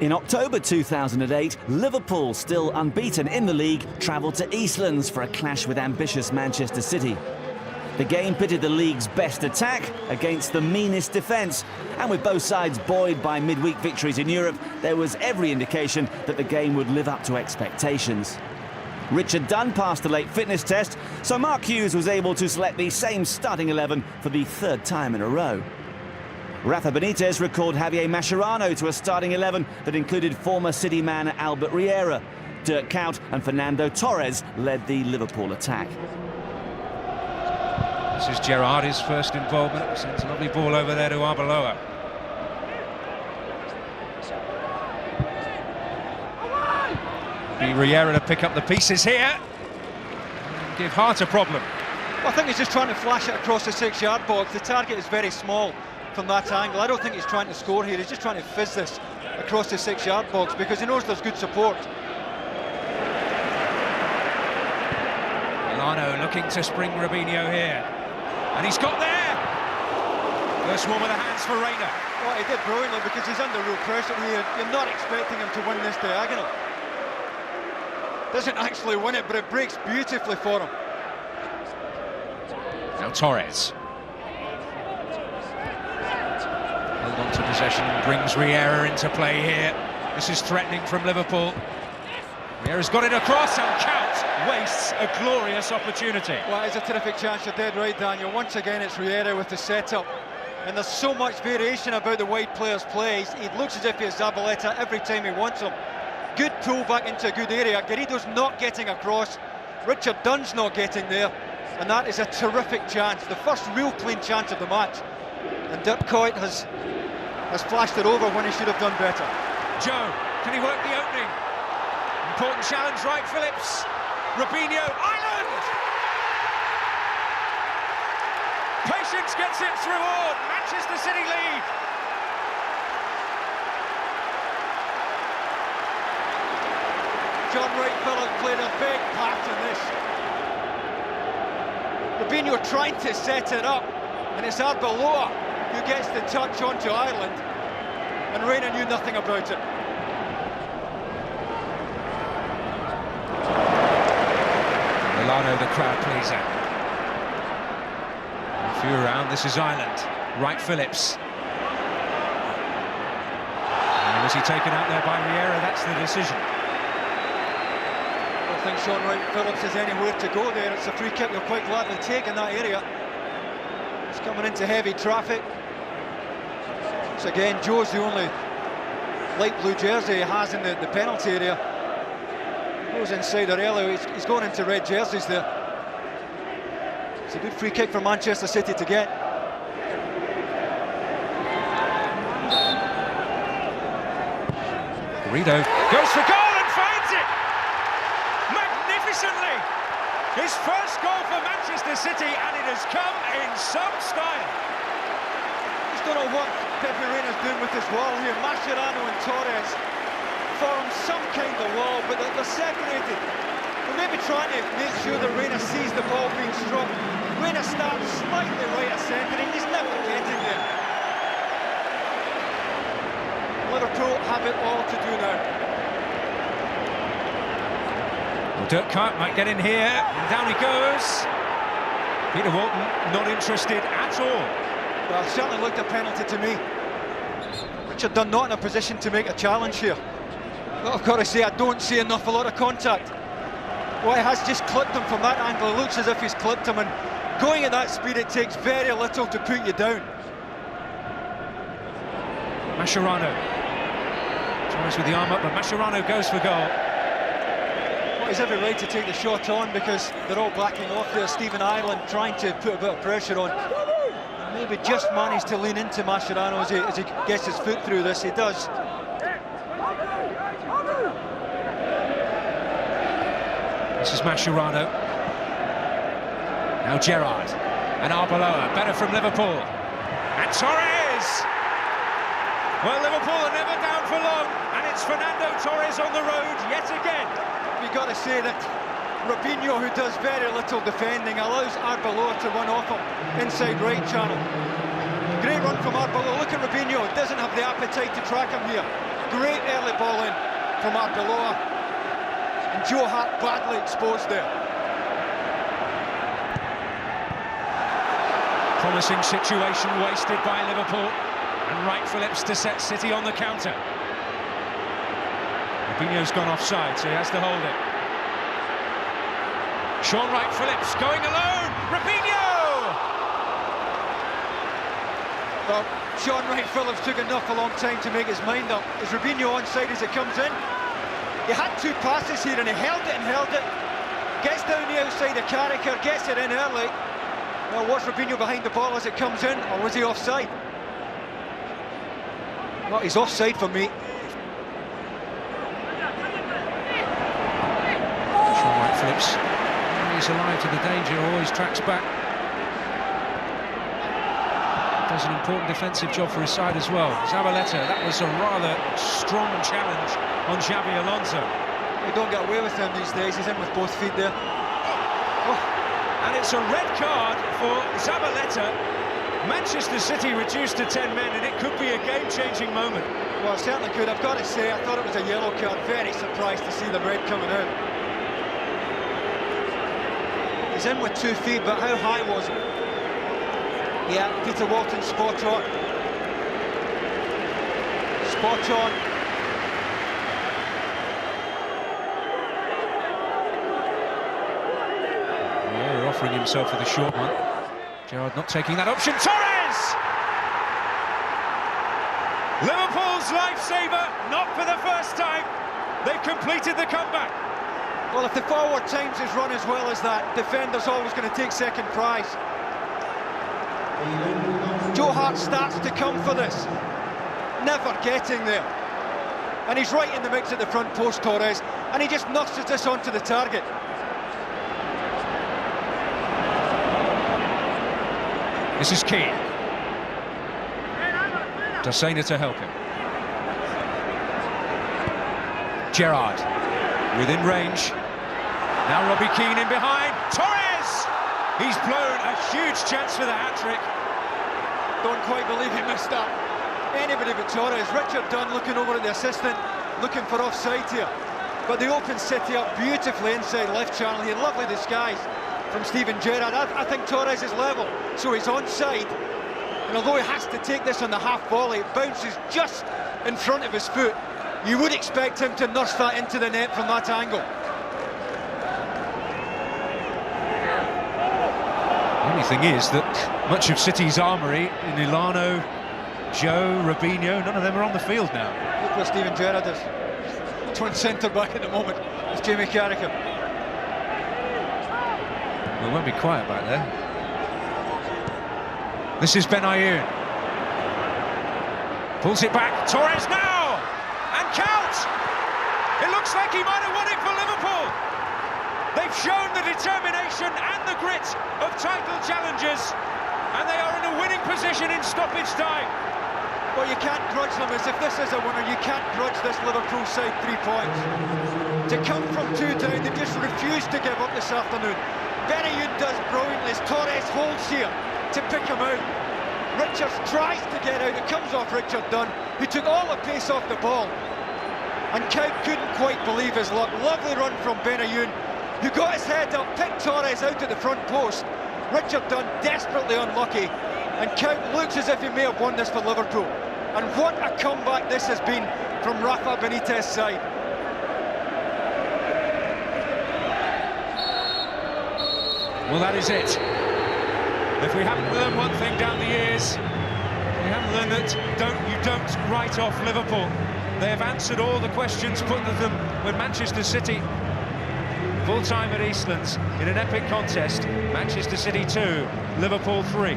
In October 2008, Liverpool, still unbeaten in the league, travelled to Eastlands for a clash with ambitious Manchester City. The game pitted the league's best attack against the meanest defence, and with both sides buoyed by midweek victories in Europe, there was every indication that the game would live up to expectations. Richard Dunn passed the late fitness test, so Mark Hughes was able to select the same starting 11 for the third time in a row. Rafa Benitez recalled Javier Mascherano to a starting 11 that included former City man Albert Riera. Dirk Kuyt and Fernando Torres led the Liverpool attack. This is Gerrard, his first involvement. Sends a lovely ball over there to Arbeloa. Be Riera to pick up the pieces here. And give Hart a problem. Well, I think he's just trying to flash it across the 6-yard box. The target is very small from that angle. I don't think he's trying to score here. He's just trying to fizz this across the 6-yard box because he knows there's good support. Milano looking to spring Robinho here. And he's got there! First one with the hands for Reina. Well, he did brilliantly because he's under real pressure here. You're not expecting him to win this diagonal. Doesn't actually win it, but it breaks beautifully for him. Now Torres. Held on to possession, brings Riera into play here. This is threatening from Liverpool. Riera's got it across and Kuyt wastes a glorious opportunity. Well, it's a terrific chance. You're dead right, Daniel. Once again, it's Riera with the setup. And there's so much variation about the wide player's plays. He looks as if he has Zabaleta every time he wants him. Good pull back into a good area. Garrido's not getting across. Richard Dunn's not getting there. And that is a terrific chance. The first real clean chance of the match. And Dirk Kuyt has flashed it over when he should have done better. Joe, can he work the opening? Important challenge, right, Phillips. Robinho, Ireland! Patience gets its reward. Manchester City lead. John Wright-Phillips played a big part in this. Robinho trying to set it up, and it's Arbeloa who gets the touch onto Ireland, and Reina knew nothing about it. Milano, the crowd pleaser. A few around, this is Ireland. Wright Phillips. And was he taken out there by Riera? That's the decision. I don't think Shaun Wright-Phillips has anywhere to go there. It's a free kick you'll quite gladly take in that area. It's coming into heavy traffic. So again, Joe's the only light blue jersey he has in the penalty area. Goes inside Aurelio, he's going into red jerseys there. It's a good free kick for Manchester City to get. Garrido goes for goal and finds it! Magnificently! His first goal for Manchester City, and it has come in some style. Just don't know what Pepe Reina's doing with this wall here. Mascherano and Torres form some kind of wall, but they're separated. They're maybe trying to make sure that Reina sees the ball being struck. Reina starts slightly right of centre, and he's never getting there. Liverpool have it all to do now. Well, Dirk Kuyt might get in here, and down he goes. Peter Walton not interested at all. Well, it certainly looked a penalty to me. Richard Dunn not in a position to make a challenge here. But I've got to say, I don't see an awful lot of contact. Well, he has just clipped him from that angle. It looks as if he's clipped him, and going at that speed, it takes very little to put you down. Mascherano tries with the arm up, but Mascherano goes for goal. Well, he's every right to take the shot on because they're all backing off there. Stephen Ireland trying to put a bit of pressure on. And maybe just managed to lean into Mascherano as he gets his foot through this. He does. This is Mascherano. Now Gerrard and Arbeloa, better from Liverpool. And Torres! Well, Liverpool are never down for long, and it's Fernando Torres on the road yet again. You've got to say that Robinho, who does very little defending, allows Arbeloa to run off him inside right channel. Great run from Arbeloa. Look at Robinho, doesn't have the appetite to track him here. great early ball in from Arbeloa, and Joe Hart badly exposed there. Promising situation wasted by Liverpool, and Wright Phillips to set City on the counter. Robinho's gone offside, so he has to hold it. Sean Wright Phillips going alone. Robinho! Well, Sean Wright Phillips took an awful long time to make his mind up. Is Robinho onside as it comes in? He had two passes here and he held it. Gets down the outside of Carragher, gets it in early. Well, was Robinho behind the ball as it comes in, or was he offside? Well, he's offside for me. Sean Wright Phillips, he's alive to the danger, always tracks back. Does an important defensive job for his side as well. Zabaleta, that was a rather strong challenge on Xabi Alonso. You don't get away with him these days, he's in with both feet there. And it's a red card for Zabaleta. Manchester City reduced to 10 men, and it could be a game-changing moment. Well, it certainly could. I've got to say, I thought it was a yellow card. Very surprised to see the red coming out. He's in with 2 feet, but how high was it? Yeah, Peter Walton spot on. Spot on. Yeah, offering himself for the short one. Gerrard not taking that option. Torres! Liverpool's lifesaver, not for the first time. They've completed the comeback. Well, if the forward times his run as well as that, defender's always going to take second prize. Joe Hart starts to come for this. Never getting there. And he's right in the mix at the front post, Torres, and he just nurses this onto the target. This is key. Dossena to help him. Gerrard within range. Now Robbie Keane in behind. Torres! He's blown a huge chance for the hat-trick. Don't quite believe he missed that. Anybody but Torres. Richard Dunn looking over at the assistant, looking for offside here. But they open City up beautifully inside left channel here. Lovely disguise from Steven Gerrard. I think Torres is level, so he's onside. And although he has to take this on the half volley, it bounces just in front of his foot. You would expect him to nurse that into the net from that angle. The only thing is that much of City's armoury in Ilano, Joe, Robinho, none of them are on the field now. Look what Steven Gerrard is. Twin centre-back at the moment. It's Jamie Carragher. Well, it won't be quiet back there. This is Benayoun. Pulls it back. Torres now! And count! It looks like he might have won it for Liverpool. They've shown the determination and the grit of title challengers, and they are in a winning position in stoppage time. Well, you can't grudge them, as if this is a winner, you can't grudge this Liverpool side 3 points. To come from 2 down, they just refused to give up this afternoon. Benayoun does brilliantly as Torres holds here to pick him out. Richards tries to get out, it comes off Richard Dunn, who took all the pace off the ball. And Count couldn't quite believe his luck. Lovely run from Benayoun, who got his head up, picked Torres out at the front post. Richard Dunn desperately unlucky, and Count looks as if he may have won this for Liverpool. And what a comeback this has been from Rafa Benitez's side. Well, that is it. If we haven't learned one thing down the years, we haven't learned that you don't write off Liverpool. They have answered all the questions put to them when Manchester City, full time at Eastlands in an epic contest. Manchester City 2, Liverpool 3.